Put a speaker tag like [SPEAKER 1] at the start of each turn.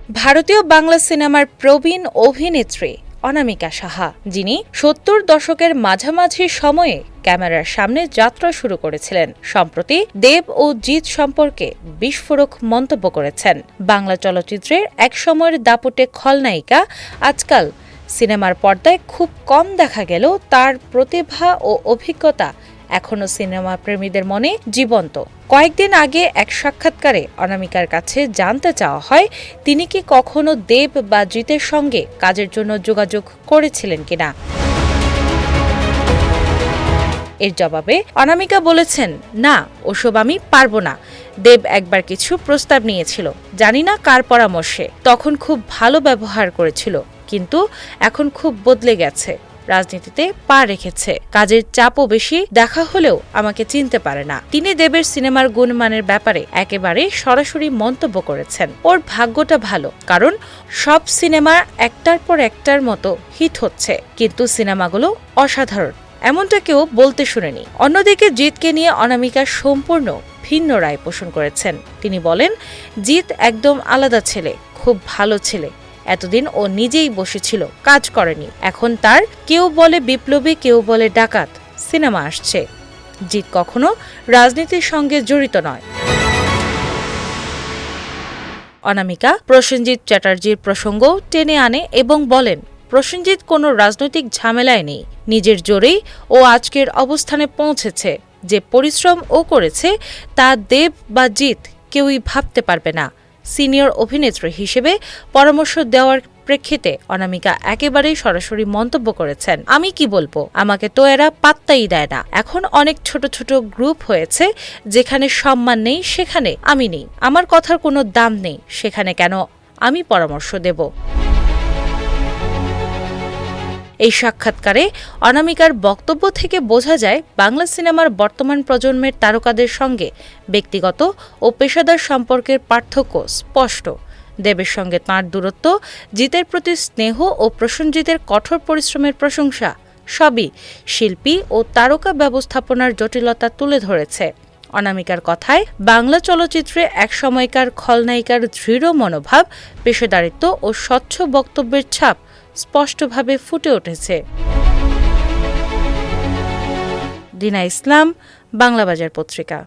[SPEAKER 1] ভারতীয় বাংলা সিনেমার প্রবীণ অভিনেত্রী অনামিকা সাহা, যিনি ৭০ দশকের মাঝামাঝি সময়ে ক্যামেরার সামনে যাত্রা শুরু করেছিলেন, সম্প্রতি দেব ও জিৎ সম্পর্কে বিস্ফোরক মন্তব্য করেছেন। বাংলা চলচ্চিত্রের একসময়ের দাপুটে খলনায়িকা আজকাল সিনেমার পর্দায় খুব কম দেখা গেলেও তার প্রতিভা ও অভিজ্ঞতা এখনও সিনেমা প্রেমীদের মনে জীবন্ত। কয়েকদিন আগে এক সাক্ষাৎকারে অনামিকার কাছে জানতে চাওয়া হয় তিনি কি কখনো দেব বা জিতের সঙ্গে কাজের জন্য যোগাযোগ করেছিলেন কিনা। এর জবাবে অনামিকা বলেছেন, না, ওসব আমি পারবো না। দেব একবার কিছু প্রস্তাব নিয়েছিল, জানি না কার পরামর্শে, তখন খুব ভালো ব্যবহার করেছিল, কিন্তু এখন খুব বদলে গেছে, রাজনীতিতে পা রেখেছে, কাজের চাপও বেশি, দেখা হলেও আমাকে চিনতে পারে না। তিনি দেবের সিনেমার গুণমানের ব্যাপারে একেবারে সরাসরি মন্তব্য করেছেন, ওর ভাগ্যটা ভালো, কারণ সব সিনেমা একটার পর একটার মতো হিট হচ্ছে, কিন্তু সিনেমাগুলো অসাধারণ, এমনটা কেউ বলতে শুনেনি। অন্যদিকে জিতকে নিয়ে অনামিকা সম্পূর্ণ ভিন্ন রায় পোষণ করেছেন। তিনি বলেন, জিত একদম আলাদা ছেলে, খুব ভালো ছেলে, এতদিন ও নিজেই বসেছিল, কাজ করেনি, এখন তার কেউ বলে বিপ্লবী, কেউ বলে ডাকাত সিনেমা আসছে। জিত কখনো রাজনীতির সঙ্গে জড়িত নয়। অনামিকা প্রসেনজিৎ চ্যাটার্জির প্রসঙ্গ টেনে আনে এবং বলেন, প্রসেনজিৎ কোনো রাজনৈতিক ঝামেলায় নেই, নিজের জোরেই ও আজকের অবস্থানে পৌঁছেছে, যে পরিশ্রম ও করেছে তা দেব বা জিত কেউই ভাবতে পারবে না। সিনিয়র অভিনেত্রী হিসেবে পরামর্শ দেওয়ার প্রেক্ষিতে অনামিকা একেবারেই সরাসরি মন্তব্য করেছেন, আমি কি বলবো, আমাকে তো এরা পাত্তাই দেয় না। এখন অনেক ছোট ছোট গ্রুপ হয়েছে, যেখানে সম্মান নেই সেখানে আমি নেই, আমার কথার কোনো দাম নেই, সেখানে কেন আমি পরামর্শ দেব। এই সাক্ষাৎকারে অনামিকার বক্তব্য থেকে বোঝা যায় বাংলা সিনেমার বর্তমান প্রজন্মের তারকাদের সঙ্গে ব্যক্তিগত ও পেশাদার সম্পর্কের পার্থক্য স্পষ্ট। দেবের সঙ্গে তাঁর দূরত্ব, জিতের প্রতি স্নেহ ও প্রসেনজিতের কঠোর পরিশ্রমের প্রশংসা সবই শিল্পী ও তারকা ব্যবস্থাপনার জটিলতা তুলে ধরেছে। অনামিকার কথায়, বাংলা চলচ্চিত্রে একসময়কার খলনায়িকার দৃঢ় মনোভাব, পেশাদারিত্ব ও স্বচ্ছ বক্তব্যের ছাপ স্পষ্টভাবে ফুটে উঠেছে। দিনা ইসলাম, বাংলাবাজার পত্রিকা।